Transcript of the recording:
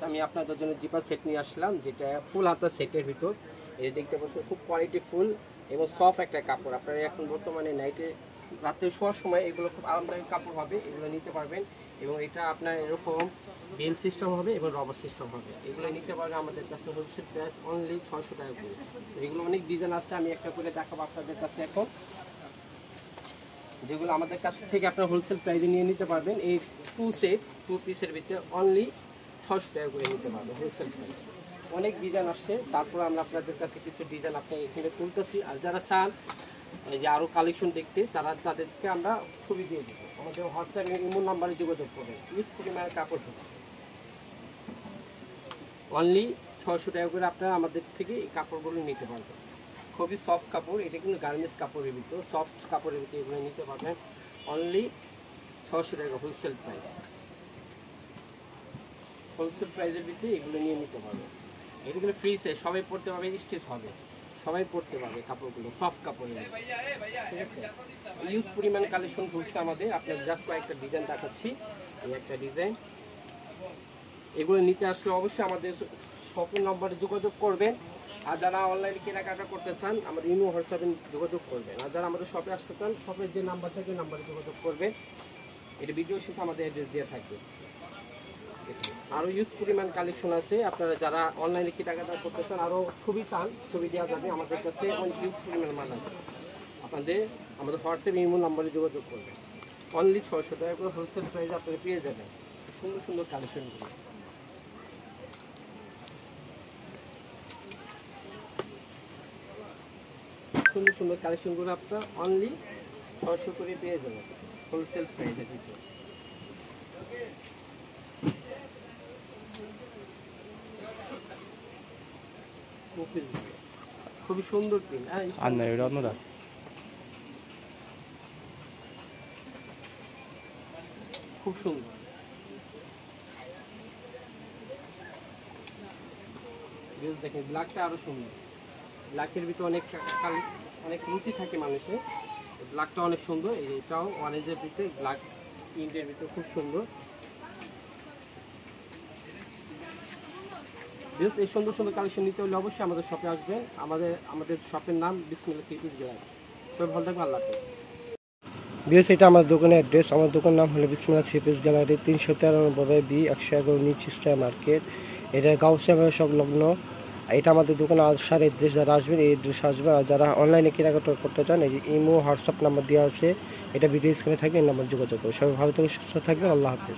আমি আপনাদের জন্য জিপার সেট নিয়ে আসলাম, যেটা ফুল হাতার সেটের ভিতর। এই দেখতে পাচ্ছেন খুব কোয়ালিটি ফুল এবং সফট একটা কাপড়। আপনারা এখন বর্তমানে নাইটে রাতে শোয়ার সময় এগুলো খুব আরামদায়ক কাপড় হবে, এগুলো নিতে পারবেন। এবং এটা আপনার এরকম বেল সিস্টেম হবে এবং রবার সিস্টেম হবে। এগুলো নিতে পারবেন আমাদের কাছে হোলসেল প্রাইস অনলি 600 টাকা করে। এগুলো অনেক ডিজাইন আছে, আমি একটা করে দেখাবো আপনাদের কাছে এখন, যেগুলো আমাদের কাছ থেকে আপনার হোলসেল প্রাইসে নিয়ে নিতে পারবেন। এই টু পিসের ভিতরে অনলি 600 টাকা করে নিতে পারবেন হোলসেল প্রাইস। অনেক ডিজাইন আসছে, তারপর আমরা আপনাদের কাছে কিছু ডিজাইন আপনি এখানে তুলতেছি। আর যারা চান যে আরও কালেকশন দেখতে, তাদেরকে আমরা ছবি দিয়ে দেবো। আমাদের হোয়াটসঅ্যাপ ইমো নাম্বারে যোগাযোগ করবেন। ইউজ পরিমাণের কাপড় অনলি 600 টাকা করে আপনারা আমাদের থেকে এই কাপড়গুলো নিতে পারবেন। খুবই সফট কাপড়, এটা কিন্তু গার্মেন্টস কাপড়ের ভিতর, সফট কাপড়ের ভিতরে এগুলো নিতে পারবেন অনলি 600 টাকা হোলসেল প্রাইস। হোলসেল প্রাইসের ভিতরে এগুলো নিয়ে নিতে পারবেন। এগুলো ফ্রি সাইজ, সবাই পড়তে পারবে, স্টিচ হবে, সবাই পড়তে পারবে। কাপড়গুলো সফট কাপড়ের, ঠিক আছে। ইউজ পরিমাণ কালেকশন ঘুরছে আমাদের। আপনার জাস্ট কয়েকটা ডিজাইন দেখাচ্ছি। এই একটা ডিজাইন, এগুলো নিতে আসলে অবশ্যই আমাদের শপের নম্বরে যোগাযোগ করবেন। আর যারা অনলাইনে কেনাকাটা করতে চান আমাদের ইমো হোয়াটসঅ্যাপে যোগাযোগ করবেন। আর যারা আমাদের শপে আসতে চান, শপের যে নাম্বার থাকে নাম্বারে যোগাযোগ করবেন। এটা ভিডিও শেষে আমাদের অ্যাড্রেস দেওয়া থাকবে। আরও ইউজ পরিমাণ কালেকশন আছে, আপনারা যারা অনলাইনে কেনাকাটা করতে চান, আরও ছবি চান, ছবি দেওয়া যাবে। আমাদের কাছে অনেক ইউজ পরিমাণ মাল আছে। আমাদের হোয়াটসঅ্যাপ ইমো নাম্বারে যোগাযোগ করবেন। অনলি 600 টাকা করে হোলসেল প্রাইসে আপনারা পেয়ে যাবেন সুন্দর সুন্দর কালেকশনগুলো। সুন্দর সুন্দর কালেকশনগুলো আপনার অনলি 600 করে পেয়ে যাবেন হোলসেল প্রাইসের ভিতরে। খুবই সুন্দর প্রিন্ট, খুব সুন্দর। দেখেন ব্ল্যাকটা আরো সুন্দর, ব্ল্যাকের ভিতরে অনেক রুচি থাকে মানুষের। ব্ল্যাকটা অনেক সুন্দর, এটাও অরেঞ্জের ভিতরে ব্ল্যাক প্রিন্টের ভিতরে খুব সুন্দর। এই সুন্দর সুন্দর কালেকশন নিতে হলে অবশ্যই আমাদের শপে আসবেন। আমাদের শপের নাম বিসমিল্লাহ থ্রি পিস গ্যালারি। সবাই ভালো থাকবেন, আল্লাহ হাফেজ। বিএস এটা আমার দোকানের অ্যাড্রেস। আমার দোকানের নাম হলো বিসমিল্লাহ থ্রি পিস গ্যালারি, 393 B 111 নিচ মার্কেট। এটা গাউসিয়া সংলগ্ন। এটা আমাদের দোকানে আসার অ্যাড্রেস। যারা আসবেন এই অ্যাড্রেসে আসবেন। আর যারা অনলাইনে কেনাকাটা করতে চান, এই ইমো হোয়াটসঅ্যাপ নাম্বার দেওয়া আছে, এটা ভিডিও স্ক্রিনে থাকবে, এই নাম্বার যোগাযোগ করবে। সবাই ভালো থেকে সুস্থ থাকবেন, আল্লাহ হাফেজ।